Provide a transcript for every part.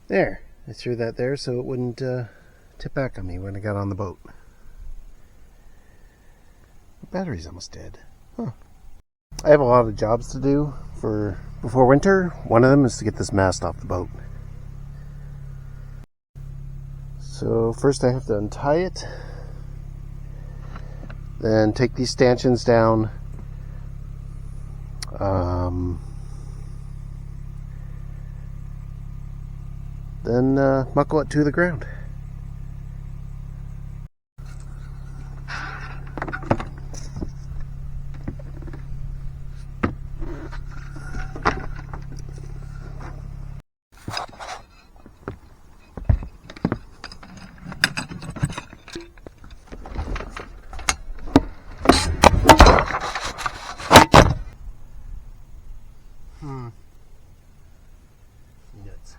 There, I threw that there so it wouldn't tip back on me when I got on the boat. The battery's almost dead. Huh. I have a lot of jobs to do before winter. One of them is to get this mast off the boat. So first I have to untie it, then take these stanchions down, then muckle it to the ground. Nuts.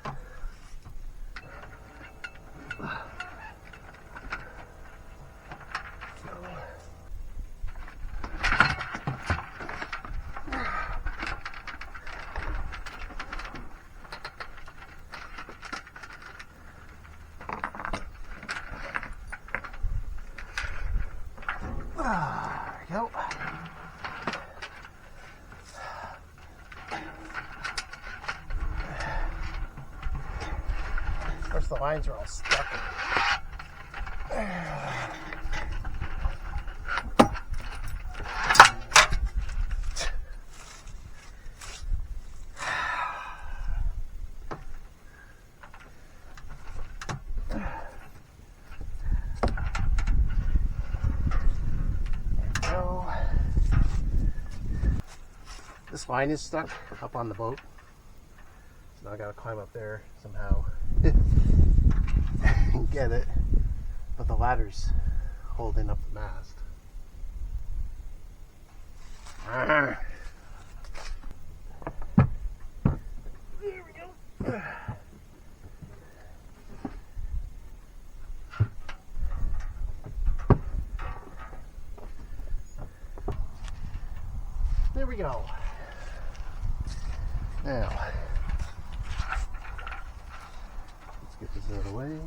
There we go. Of course, the lines are all stuck. This line is stuck up on the boat, so now I gotta climb up there somehow and get it, but the ladder's holding up the mast. There we go. There we go. Now, let's get this out of the way.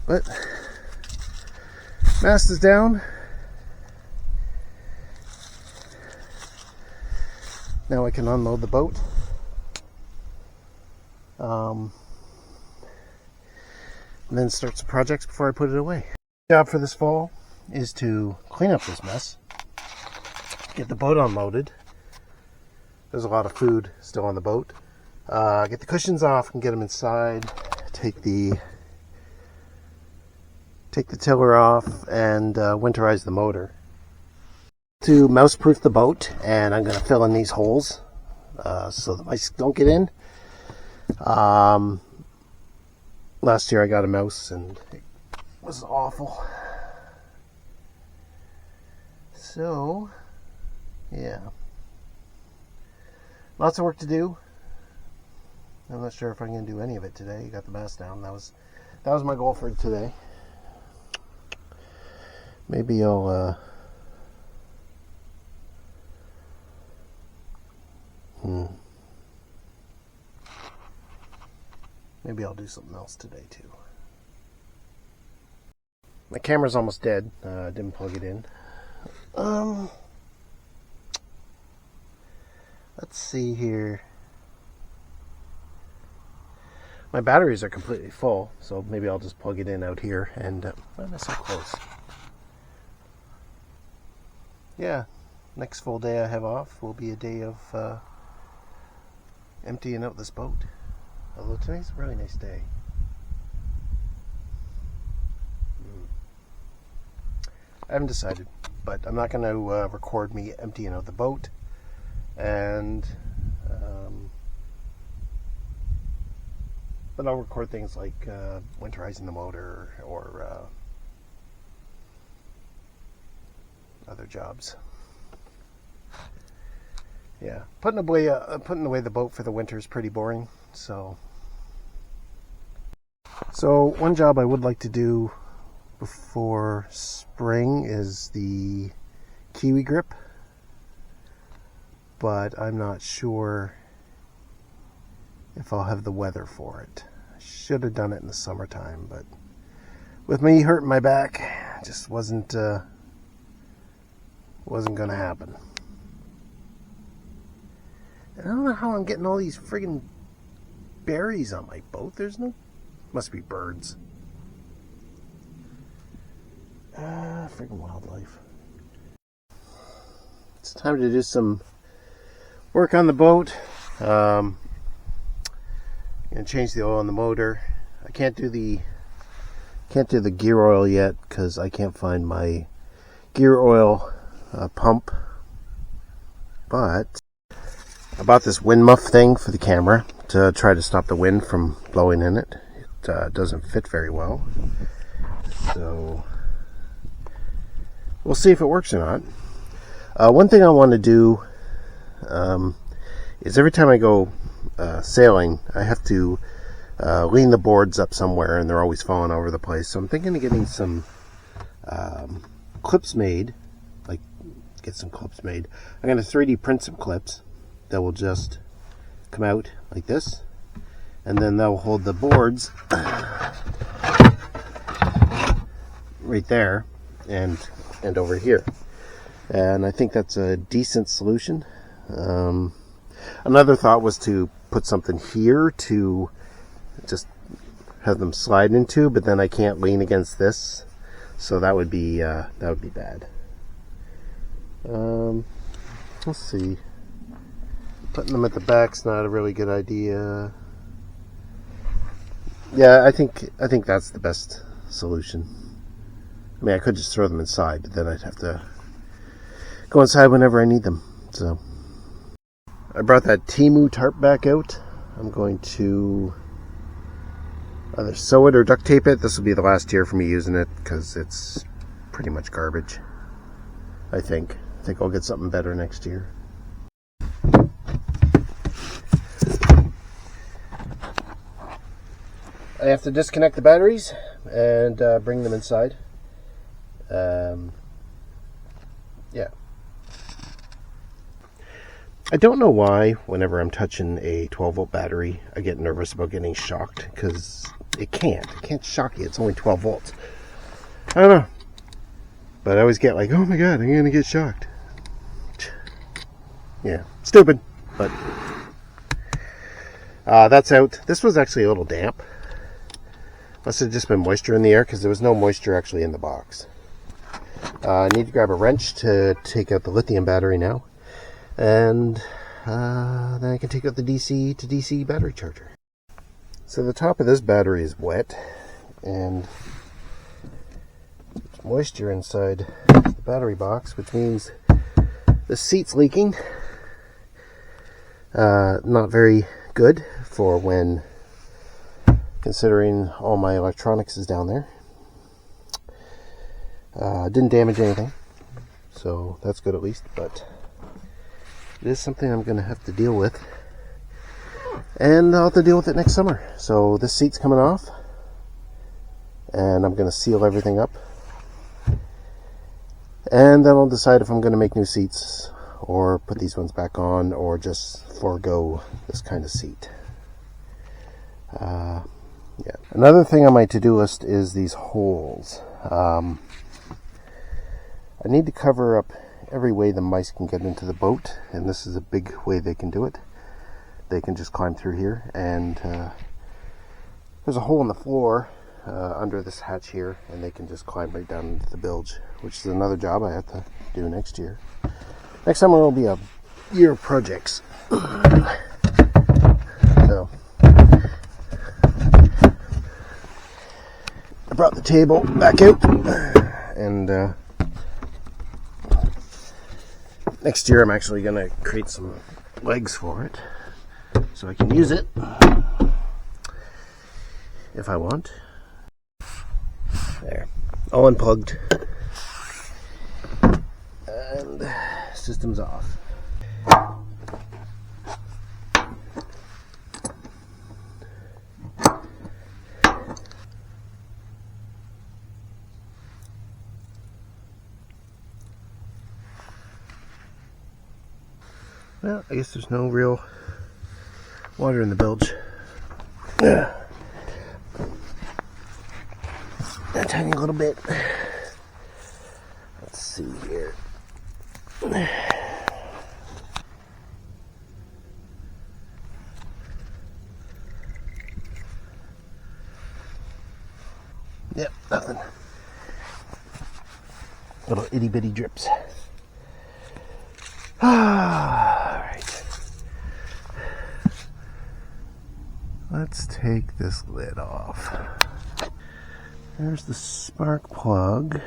But mast is down. Now I can unload the boat. And then start some projects before I put it away. The job for this fall is to clean up this mess, get the boat unloaded. There's a lot of food still on the boat. Get the cushions off and get them inside. Take the tiller off and winterize the motor. To mouse-proof the boat, and I'm going to fill in these holes so the mice don't get in. Last year I got a mouse and it was awful. So, yeah. Lots of work to do. I'm not sure if I'm going to do any of it today. You got the mast down. That was my goal for today. Maybe I'll maybe I'll do something else today too. My camera's almost dead. I didn't plug it in. Let's see here. My batteries are completely full, so maybe I'll just plug it in out here. And why am I so close? Yeah, next full day I have off will be a day of emptying out this boat. Although today's a really nice day. I haven't decided, but I'm not going to record me emptying out the boat, and but I'll record things like winterizing the motor or other jobs. Yeah, putting away the boat for the winter is pretty boring. So one job I would like to do before spring is the Kiwi grip, but I'm not sure if I'll have the weather for it. I should have done it in the summertime, but with me hurting my back, it just wasn't gonna happen. And I don't know how I'm getting all these friggin' berries on my boat. Must be birds. Friggin' wildlife. It's time to do some work on the boat. I'm gonna change the oil on the motor. I can't do the gear oil yet because I can't find my gear oil pump. But I bought this wind muff thing for the camera to try to stop the wind from blowing in it. It doesn't fit very well, so we'll see if it works or not. One thing I want to do is every time I go sailing, I have to lean the boards up somewhere, and they're always falling over the place. So I'm thinking of getting some clips made. I'm going to 3D print some clips that will just come out like this, and then they'll hold the boards right there and over here. And I think that's a decent solution. Another thought was to put something here to just have them slide into, but then I can't lean against this, so that would be bad. Let's see. Putting them at the back's not a really good idea. Yeah, I think that's the best solution. I mean, I could just throw them inside, but then I'd have to go inside whenever I need them. So I brought that Temu tarp back out. I'm going to either sew it or duct tape it. This will be the last year for me using it because it's pretty much garbage. I think I'll get something better next year. I have to disconnect the batteries and bring them inside. Yeah. I don't know why whenever I'm touching a 12-volt battery, I get nervous about getting shocked, because it can't shock you. It's only 12 volts. I don't know. But I always get like, oh my god, I'm going to get shocked. Yeah, stupid. But that's out. This was actually a little damp. Must have just been moisture in the air, because there was no moisture actually in the box. I need to grab a wrench to take out the lithium battery now. And then I can take out the DC to DC battery charger. So the top of this battery is wet, and there's moisture inside the battery box, which means the seat's leaking. Not very good for when considering all my electronics is down there. Didn't damage anything, so that's good at least, but it is something I'm going to have to deal with And I'll have to deal with it next summer. So this seat's coming off, and I'm going to seal everything up. And then I'll decide if I'm going to make new seats or put these ones back on or just forego this kind of seat. Yeah. Another thing on my to-do list is these holes. I need to cover up every way the mice can get into the boat, and this is a big way they can do it. They can just climb through here, and there's a hole in the floor under this hatch here, and they can just climb right down into the bilge, which is another job I have to do next year. Next summer will be a year of projects. So I brought the table back out, and next year I'm actually going to create some legs for it so I can use it if I want. There, all unplugged, and system's off. Well, I guess there's no real water in the bilge. A tiny little bit. Let's see here. Yep, nothing. Little itty bitty drips. Alright. Let's take this lid off. There's the spark plug.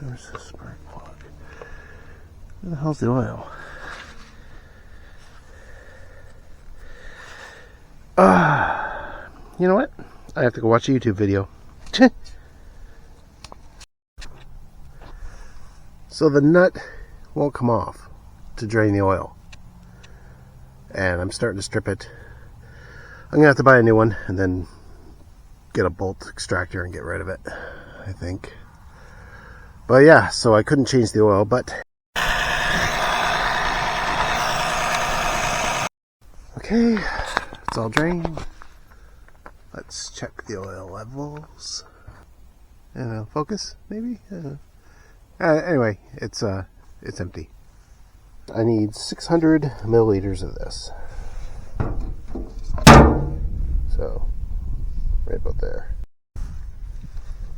There's the spark plug. Where the hell's the oil? You know what? I have to go watch a YouTube video. So the nut won't come off to drain the oil. And I'm starting to strip it. I'm gonna have to buy a new one and then get a bolt extractor and get rid of it, I think. But yeah, so I couldn't change the oil, but okay, it's all drained. Let's check the oil levels. Focus, maybe? Anyway, it's empty. I need 600 milliliters of this. So, right about there.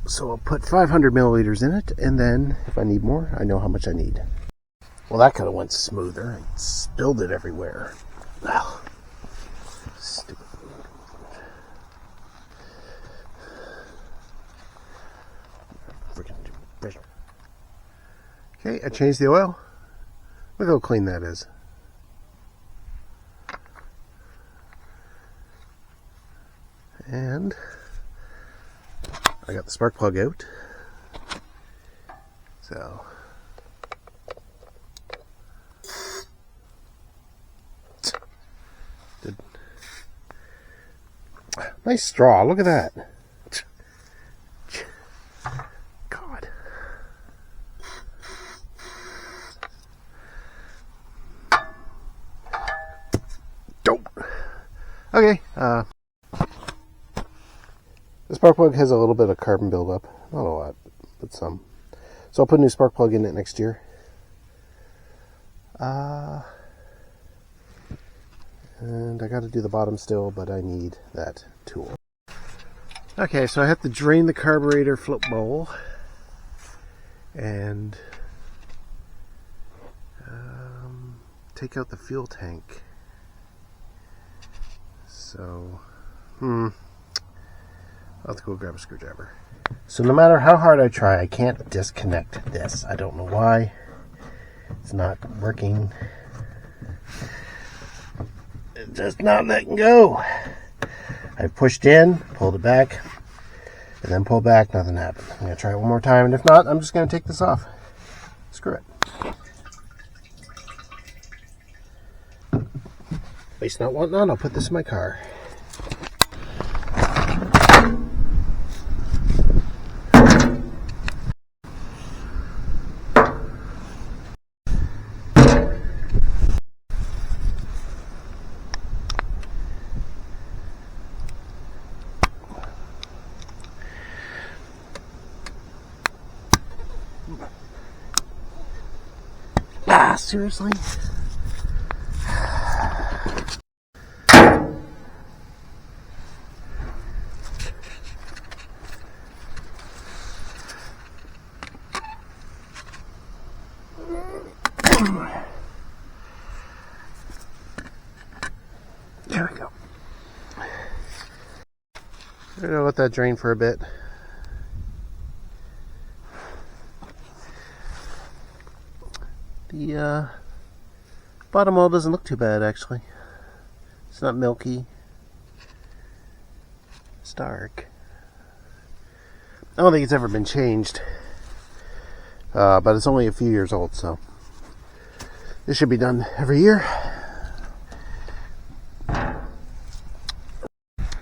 So I'll put 500 milliliters in it, and then if I need more, I know how much I need. Well, that kind of went smoother. I spilled it everywhere. Well, stupid. Okay, I changed the oil. Look how clean that is. And I got the spark plug out. So nice straw, look at that. God. Don't. Okay, the spark plug has a little bit of carbon buildup. Not a lot, but some. So I'll put a new spark plug in it next year. And I got to do the bottom still, but I need that tool. Okay, so I have to drain the carburetor float bowl and take out the fuel tank. So, I'll have to go grab a screwdriver. So no matter how hard I try, I can't disconnect this. I don't know why. It's not working. It's just not letting go. I've pushed in, pulled it back. and then pull back, nothing happened. I'm going to try it one more time, and if not, I'm just going to take this off. Screw it. Waste not, want none. I'll put this in my car. Ah, seriously? There we go. I'm gonna let that drain for a bit. The bottom wall doesn't look too bad, actually. It's not milky. It's dark. I don't think it's ever been changed, but it's only a few years old, so this should be done every year.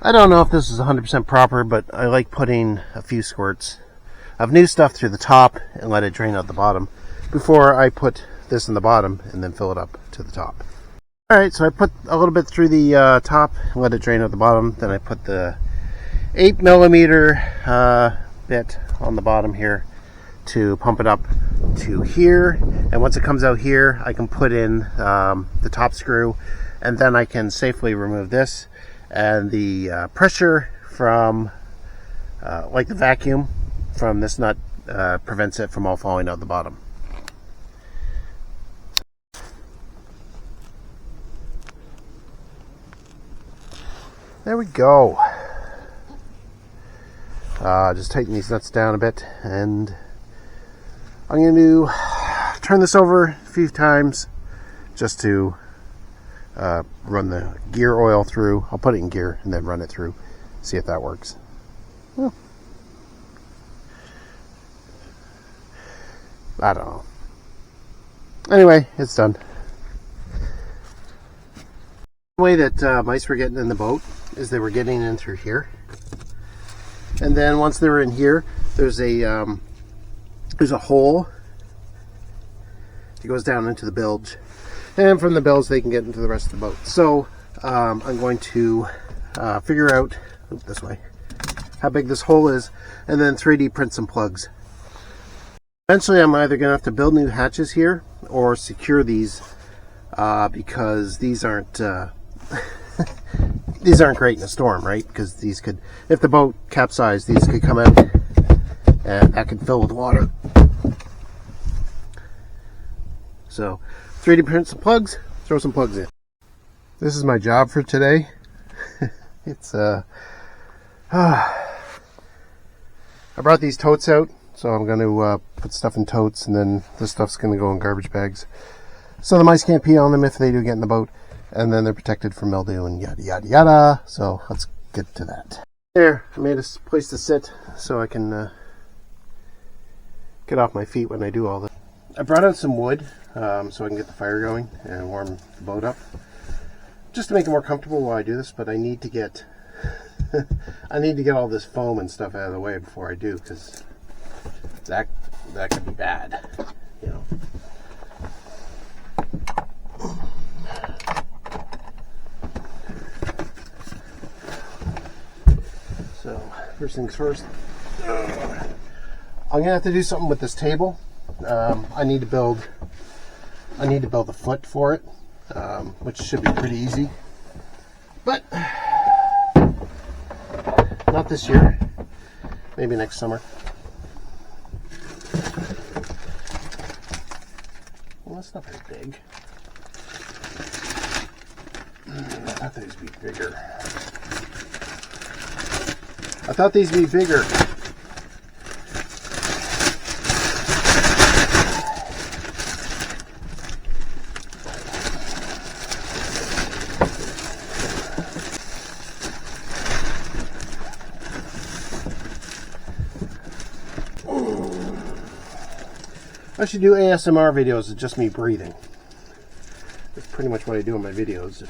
I don't know if this is 100% proper, but I like putting a few squirts of new stuff through the top and let it drain out the bottom before I put this in the bottom and then fill it up to the top. Alright, so I put a little bit through the top and let it drain out the bottom. Then I put the 8mm bit on the bottom here to pump it up to here. And once it comes out here, I can put in the top screw, and then I can safely remove this. And the pressure from, like the vacuum from this nut, prevents it from all falling out the bottom. There we go. Just tighten these nuts down a bit, and I'm going to turn this over a few times just to run the gear oil through. I'll put it in gear and then run it through, see if that works. Well, I don't know. Anyway, it's done. The way that mice were getting in the boat is they were getting in through here, and then once they were in here, there's a hole that goes down into the bilge, and from the bilge they can get into the rest of the boat. So I'm going to figure out this way how big this hole is, and then 3D print some plugs. Eventually I'm either going to have to build new hatches here or secure these, because these aren't these aren't great in a storm, right? Because these could, if the boat capsized, these could come out and that could fill with water. So 3D print some plugs, throw some plugs in. This is my job for today. It's I brought these totes out, so I'm going to put stuff in totes, and then this stuff's going to go in garbage bags, so the mice can't pee on them if they do get in the boat, and then they're protected from mildew and yada yada yada. So let's get to that. There, I made a place to sit so I can get off my feet when I do all this. I brought out some wood so I can get the fire going and warm the boat up, just to make it more comfortable while I do this. But I need to get I need to get all this foam and stuff out of the way before I do, because that could be bad, you know. So first things first, I'm gonna have to do something with this table. I need to build a foot for it, which should be pretty easy, but not this year. Maybe next summer. Well, that's not very big. I thought these would be bigger. I thought these would be bigger. should do ASMR videos of just me breathing. That's pretty much what I do in my videos.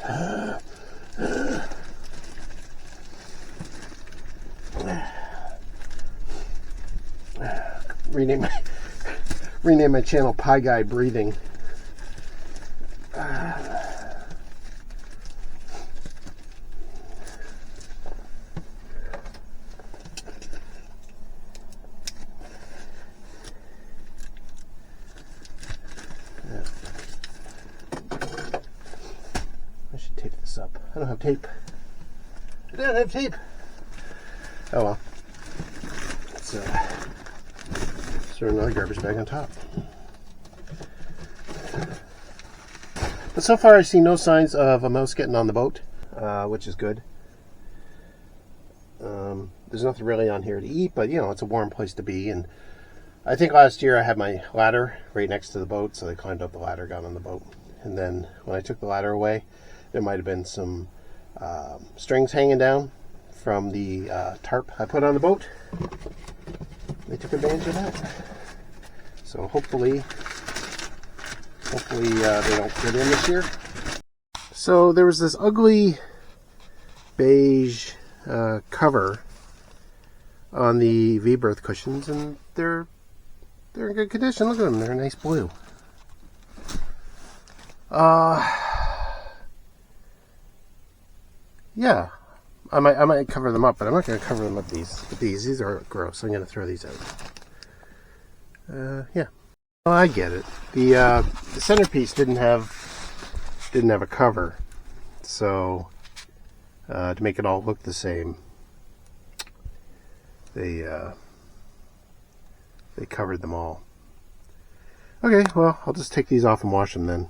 Rename my channel Pie Guy Breathing. I should tape this up. I don't have tape. I don't have tape. Oh well. Let's throw another garbage bag on top. But so far I see no signs of a mouse getting on the boat, which is good. There's nothing really on here to eat, but you know, it's a warm place to be. And I think last year I had my ladder right next to the boat, so they climbed up the ladder, got on the boat. And then when I took the ladder away, there might have been some strings hanging down from the tarp I put on the boat. They took advantage of that. So hopefully they don't get in this year. So there was this ugly beige cover on the V-berth cushions, and they're in good condition. Look at them; they're a nice blue. Yeah, I might cover them up, but I'm not going to cover them up with these. These are gross. I'm going to throw these out. Yeah. Well, I get it. The centerpiece didn't have a cover, so to make it all look the same, they covered them all. Okay, well, I'll just take these off and wash them then,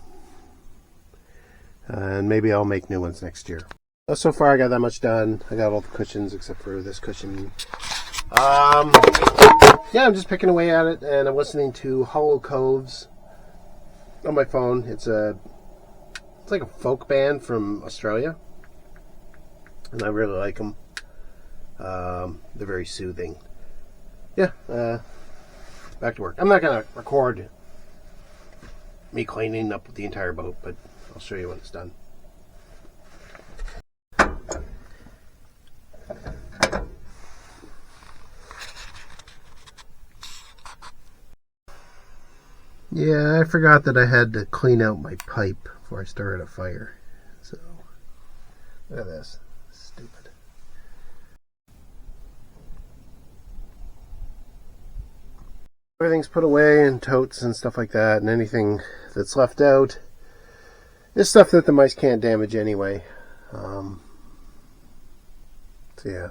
and maybe I'll make new ones next year. So far, I got that much done. I got all the cushions except for this cushion. Yeah, I'm just picking away at it, and I'm listening to Hollow Coves on my phone. It's like a folk band from Australia, and I really like them. They're very soothing. Yeah, back to work. I'm not gonna record me cleaning up the entire boat, but I'll show you when it's done. Yeah, I forgot that I had to clean out my pipe before I started a fire. So, look at this. Stupid. Everything's put away in totes and stuff like that, and anything that's left out is stuff that the mice can't damage anyway. So yeah.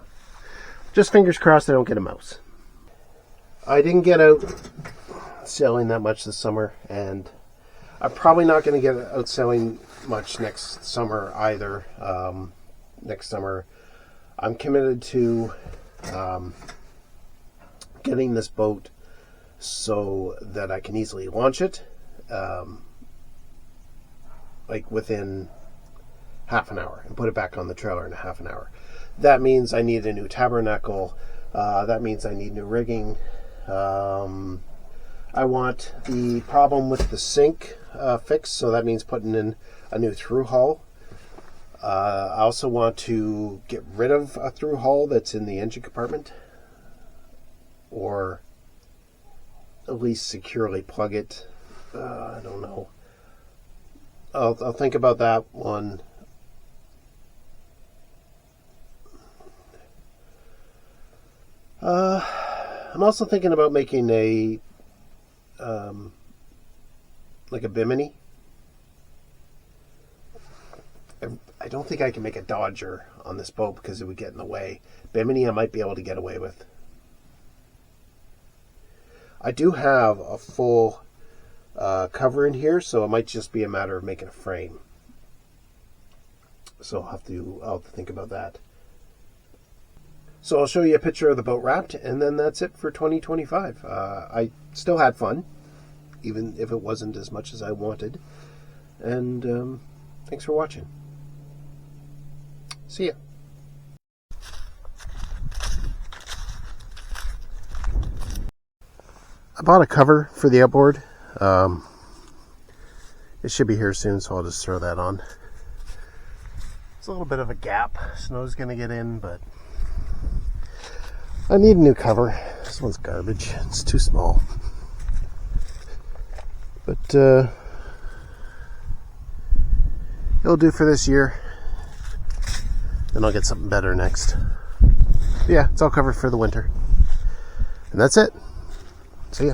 Just fingers crossed I don't get a mouse. I didn't get out sailing that much this summer, and I'm probably not going to get out sailing much next summer either. Next summer I'm committed to getting this boat so that I can easily launch it like within half an hour and put it back on the trailer in a half an hour. That means I need a new tabernacle. That means I need new rigging. I want the problem with the sink fixed, so that means putting in a new through hull. I also want to get rid of a through hull that's in the engine compartment, or at least securely plug it. I don't know. I'll think about that one. I'm also thinking about making a like a bimini. I don't think I can make a Dodger on this boat because it would get in the way. Bimini I might be able to get away with. I do have a full cover in here, so it might just be a matter of making a frame. So I'll have to think about that. So I'll show you a picture of the boat wrapped, and then that's it for 2025. I still had fun, even if it wasn't as much as I wanted. And thanks for watching. See ya. I bought a cover for the outboard. It should be here soon, so I'll just throw that on. It's a little bit of a gap. Snow's gonna get in, but I need a new cover. This one's garbage. It's too small. But it'll do for this year. Then I'll get something better next. Yeah, it's all covered for the winter. And that's it.